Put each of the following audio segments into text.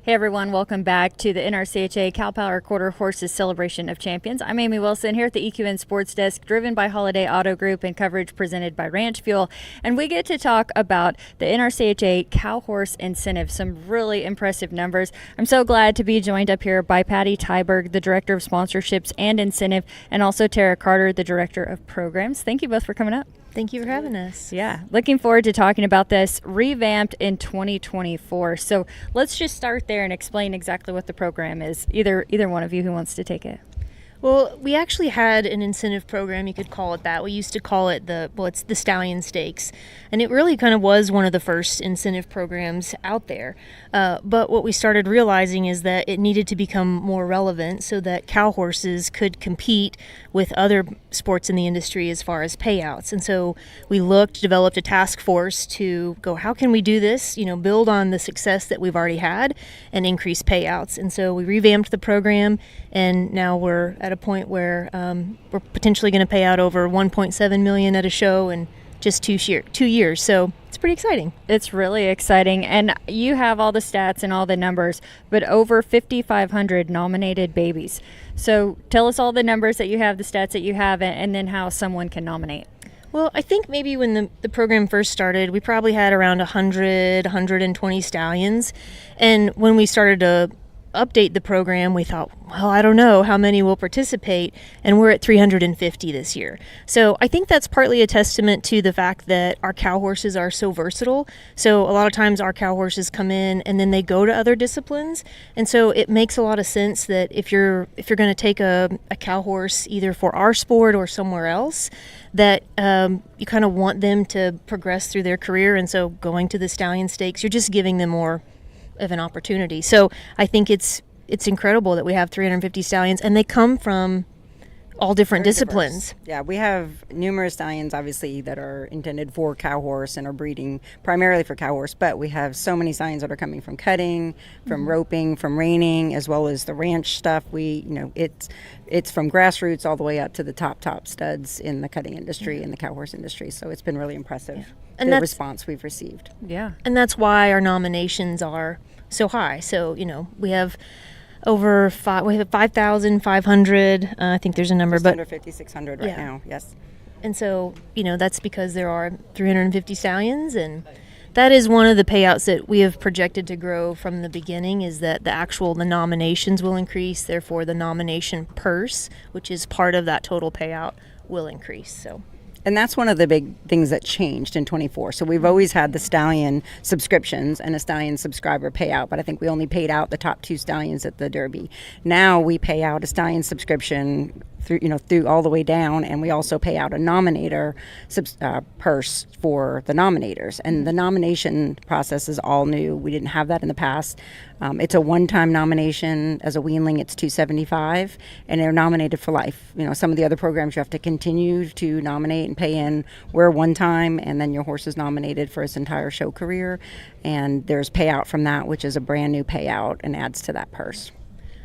Hey everyone, welcome back to the NRCHA Cow Power Quarter Horses Celebration of Champions. I'm Amy Wilson here at the EQN Sports Desk, driven by Holiday Auto Group and coverage presented by Ranch Fuel. And we get to talk about the NRCHA Cow Horse Incentive, some really impressive numbers. I'm so glad to be joined up here by Patty Tiberg, the Director of Sponsorships and Incentive, and also Tara Carter, the Director of Programs. Thank you both for coming up. Thank you for having us. Yeah, looking forward to talking about this, revamped in 2024. So let's just start there and explain exactly what the program is. Either one of you who wants to take it. Well, we actually had an incentive program, you could call it that. We used to call it it's the Stallion Stakes. And it really kind of was one of the first incentive programs out there. But what we started realizing is that it needed to become more relevant so that cow horses could compete with other sports in the industry as far as payouts. And so we developed a task force to go, how can we do this? Build on the success that we've already had and increase payouts. And so we revamped the program, and now we're at a point where we're potentially going to pay out over $1.7 million at a show in just 2 years. So it's pretty exciting. It's really exciting. And you have all the stats and all the numbers, but over 5,500 nominated babies. So tell us all the numbers that you have, the stats that you have, and then how someone can nominate. Well, I think maybe when the program first started, we probably had around 120 stallions. And when we started to update the program, we thought, well, I don't know how many will participate, and we're at 350 this year. So I think that's partly a testament to the fact that our cow horses are so versatile. So a lot of times our cow horses come in and then they go to other disciplines, and so it makes a lot of sense that if you're going to take a cow horse either for our sport or somewhere else, that you kind of want them to progress through their career. And so going to the Stallion Stakes, you're just giving them more of an opportunity. So I think it's incredible that we have 350 stallions, and they come from all different disciplines. Yeah, we have numerous stallions, obviously, that are intended for cow horse and are breeding primarily for cow horse, but we have so many stallions that are coming from cutting, from roping, from reining, as well as the ranch stuff. It's from grassroots all the way up to the top studs in the cutting industry and the cow horse industry. So it's been really impressive, the response we've received. Yeah. And that's why our nominations are so high. So, we have over 5,500. I think there's a number, just but under 5,600 right now. Yes. And so, that's because there are 350 stallions, and that is one of the payouts that we have projected to grow from the beginning, is that the nominations will increase. Therefore, the nomination purse, which is part of that total payout, will increase. So. And that's one of the big things that changed in 24. So we've always had the stallion subscriptions and a stallion subscriber payout, but I think we only paid out the top 2 stallions at the Derby. Now we pay out a stallion subscription through all the way down, and we also pay out a nominator purse for the nominators. And the nomination process is all new. We didn't have that in the past. It's a one-time nomination. As a weanling, it's $275, and they're nominated for life. Some of the other programs you have to continue to nominate and pay in. We're one time, and then your horse is nominated for its entire show career, and there's payout from that, which is a brand new payout and adds to that purse.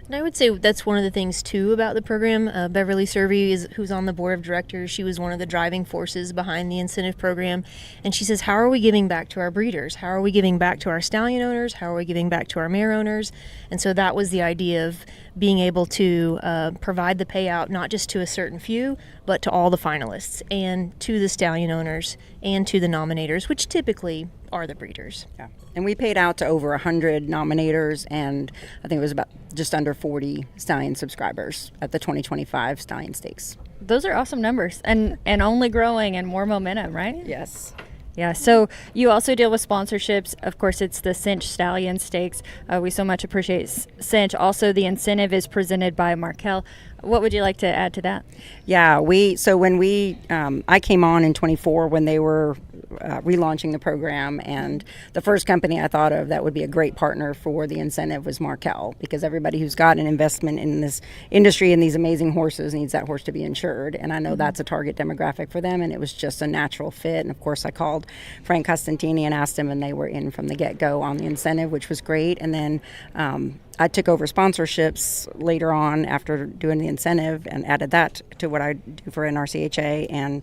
And I would say that's one of the things, too, about the program. Beverly Survey, who's on the board of directors, she was one of the driving forces behind the incentive program. And she says, how are we giving back to our breeders? How are we giving back to our stallion owners? How are we giving back to our mare owners? And so that was the idea of being able to provide the payout not just to a certain few, but to all the finalists and to the stallion owners and to the nominators, which typically are the breeders. Yeah. And we paid out to over 100 nominators, and I think it was about just under 40 stallion subscribers at the 2025 Stallion Stakes. Those are awesome numbers, and only growing and more momentum, right? Yes. Yeah, so you also deal with sponsorships. Of course, it's the Cinch Stallion Stakes. We so much appreciate Cinch. Also, the incentive is presented by Markel. What would you like to add to that? Yeah, I came on in 24 when they were relaunching the program, and the first company I thought of that would be a great partner for the incentive was Markel, because everybody who's got an investment in this industry and these amazing horses needs that horse to be insured, and I know that's a target demographic for them, and it was just a natural fit. And of course I called Frank Costantini and asked him, and they were in from the get-go on the incentive, which was great. And then I took over sponsorships later on after doing the incentive and added that to what I do for NRCHA. And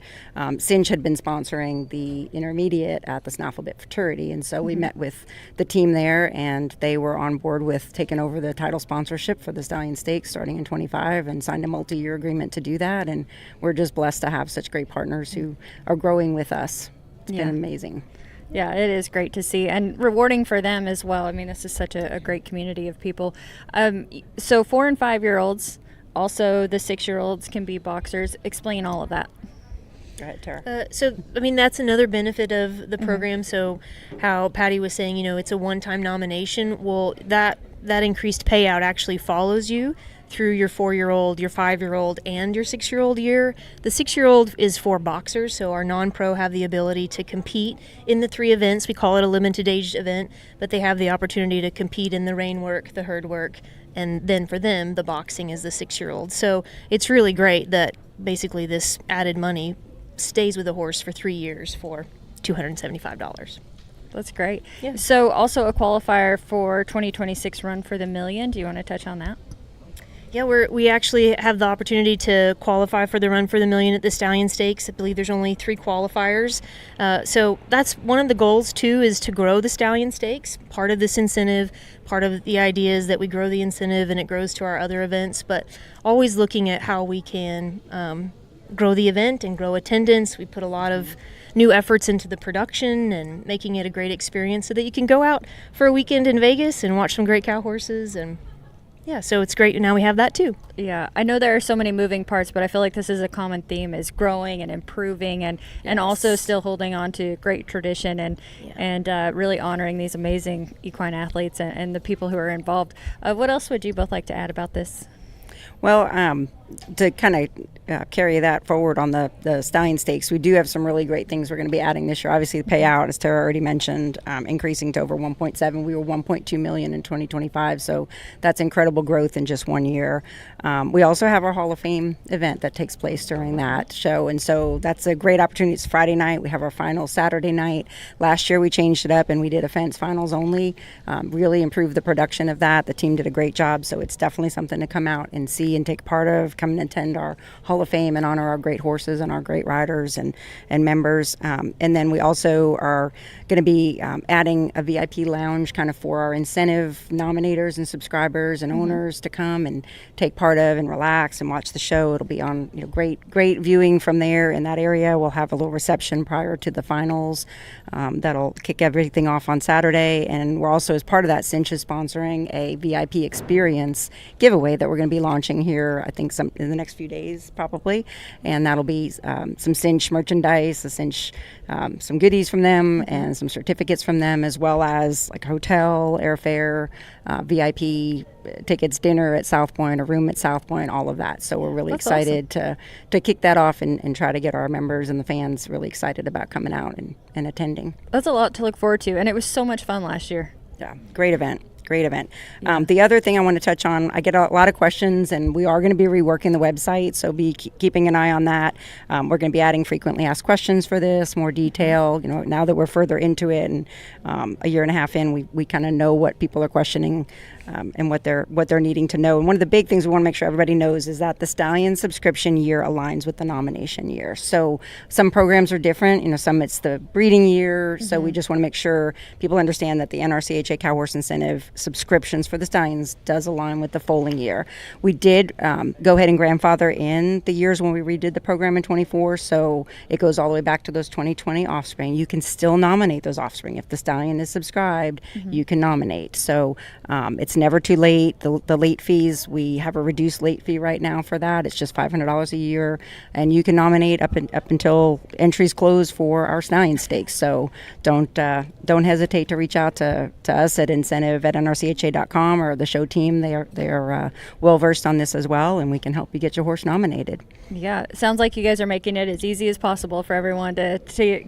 Cinch had been sponsoring the intermediate at the Snaffle Bit Fraternity. And so we met with the team there, and they were on board with taking over the title sponsorship for the Stallion Stakes starting in 25 and signed a multi-year agreement to do that. And we're just blessed to have such great partners who are growing with us. It's been amazing. Yeah, it is great to see and rewarding for them as well. I mean, this is such a great community of people. So 4 and 5 year olds, also the 6-year-olds can be boxers. Explain all of that. Go ahead, Tara. So, I mean, that's another benefit of the program. So how Patty was saying, it's a one-time nomination. Well, that increased payout actually follows you through your 4-year-old, your 5-year-old, and your 6-year-old year. The 6-year-old is for boxers, so our non-pro have the ability to compete in the 3 events. We call it a limited age event, but they have the opportunity to compete in the rein work, the herd work, and then for them, the boxing is the 6-year-old. So it's really great that basically this added money stays with the horse for 3 years for $275. That's great. Yeah. So also a qualifier for 2026 Run for the Million. Do you want to touch on that? Yeah, we actually have the opportunity to qualify for the Run for the Million at the Stallion Stakes. I believe there's only 3 qualifiers. So that's one of the goals, too, is to grow the Stallion Stakes. Part of this incentive, part of the idea is that we grow the incentive and it grows to our other events, but always looking at how we can grow the event and grow attendance. We put a lot of new efforts into the production and making it a great experience so that you can go out for a weekend in Vegas and watch some great cow horses. And yeah, so it's great. Now we have that too. Yeah, I know there are so many moving parts, but I feel like this is a common theme: is growing and improving, and also still holding on to great tradition and really honoring these amazing equine athletes and the people who are involved. What else would you both like to add about this? Well, to kind of carry that forward on the Stallion Stakes, we do have some really great things we're going to be adding this year. Obviously, the payout, as Tara already mentioned, increasing to over 1.7. We were 1.2 million in 2025, so that's incredible growth in just 1 year. We also have our Hall of Fame event that takes place during that show, and so that's a great opportunity. It's Friday night. We have our final Saturday night. Last year we changed it up and we did a fence finals only. Really improved the production of that. The team did a great job, so it's definitely something to come out and see and take part of. Come and attend our Hall of Fame and honor our great horses and our great riders and members. And then we also are going to be adding a VIP lounge kind of for our incentive nominators and subscribers and owners to come and take part of and relax and watch the show. It'll be on great viewing from there in that area. We'll have a little reception prior to the finals that'll kick everything off on Saturday. And we're also, as part of that, Cinch is sponsoring a VIP experience giveaway that we're going to be launching here, I think, in the next few days probably, and that'll be some Cinch merchandise, some goodies from them and some certificates from them, as well as like hotel, airfare, VIP tickets, dinner at South Point, a room at South Point, all of that. So we're really excited to kick that off and try to get our members and the fans really excited about coming out and attending. That's a lot to look forward to, and it was so much fun last year. Yeah, great event. The other thing I want to touch on, I get a lot of questions, and we are going to be reworking the website, so be keeping an eye on that. We're going to be adding frequently asked questions for this, more detail. Now that we're further into it and a year and a half in, we kind of know what people are questioning and what they're needing to know. And one of the big things we want to make sure everybody knows is that the Stallion subscription year aligns with the nomination year. So some programs are different. Some it's the breeding year. So we just want to make sure people understand that the NRCHA Cow Horse Incentive subscriptions for the Stallions does align with the foaling year. We did go ahead and grandfather in the years when we redid the program in 24, so it goes all the way back to those 2020 offspring. You can still nominate those offspring. If the Stallion is subscribed, you can nominate. So it's never too late. The late fees, we have a reduced late fee right now for that. It's just $500 a year, and you can nominate up until entries close for our Stallion Stakes. So don't hesitate to reach out to us at incentive@nrcha.com or the show team. They are well versed on this as well, and we can help you get your horse nominated. Yeah, it sounds like you guys are making it as easy as possible for everyone to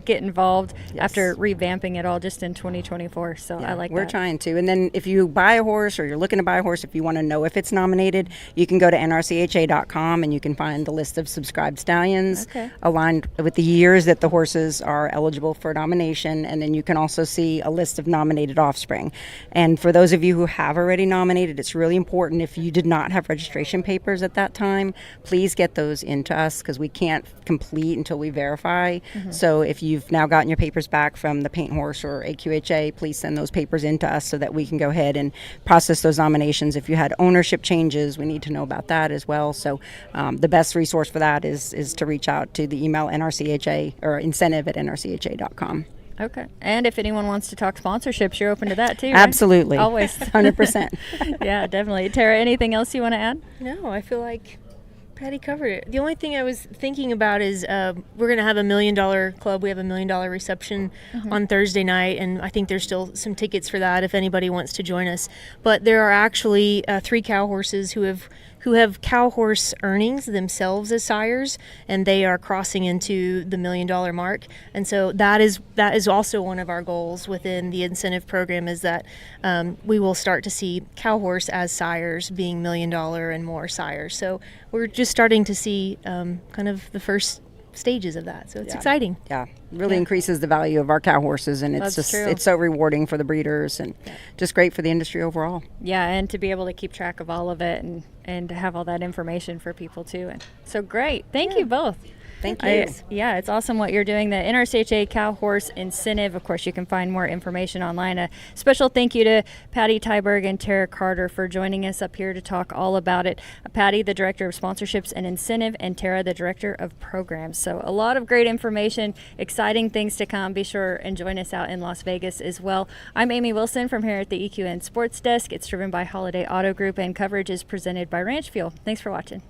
get involved after revamping it all just in 2024. So I like we're that. trying to. And then if you buy a horse or you're looking to buy a horse, if you want to know if it's nominated, you can go to NRCHA.com and you can find the list of subscribed stallions aligned with the years that the horses are eligible for nomination. And then you can also see a list of nominated offspring. And for those of you who have already nominated, it's really important, if you did not have registration papers at that time, please get those into us, because we can't complete until we verify. So if you've now gotten your papers back from the paint horse or AQHA, please send those papers into us so that we can go ahead and process those nominations. If you had ownership changes, we need to know about that as well. So the best resource for that is to reach out to the email NRCHA or incentive@nrcha.com. Okay. And if anyone wants to talk sponsorships, you're open to that too, right? Absolutely. Always. 100%. Yeah, definitely. Tara, anything else you want to add? No, I feel like Patty covered it. The only thing I was thinking about is we're going to have $1 million club. We have $1 million reception on Thursday night, and I think there's still some tickets for that if anybody wants to join us. But there are actually 3 cow horses who have cow horse earnings themselves as sires, and they are crossing into the $1 million mark. And so that is also one of our goals within the incentive program, is that we will start to see cow horse as sires being $1 million and more sires. So we're just starting to see kind of the first stages of that. So it's exciting. Yeah, really increases the value of our cow horses, and it's That's true. it's so rewarding for the breeders and just great for the industry overall. Yeah, and to be able to keep track of all of it and to have all that information for people too. And so great. Thank you both. Thank you. Yeah, it's awesome what you're doing. The NRCHA Cow Horse Incentive. Of course, you can find more information online. A special thank you to Patty Tiberg and Tara Carter for joining us up here to talk all about it. Patty, the Director of Sponsorships and Incentive, and Tara, the Director of Programs. So a lot of great information, exciting things to come. Be sure and join us out in Las Vegas as well. I'm Amy Wilson from here at the EQN Sports Desk. It's driven by Holiday Auto Group, and coverage is presented by Ranch Fuel. Thanks for watching.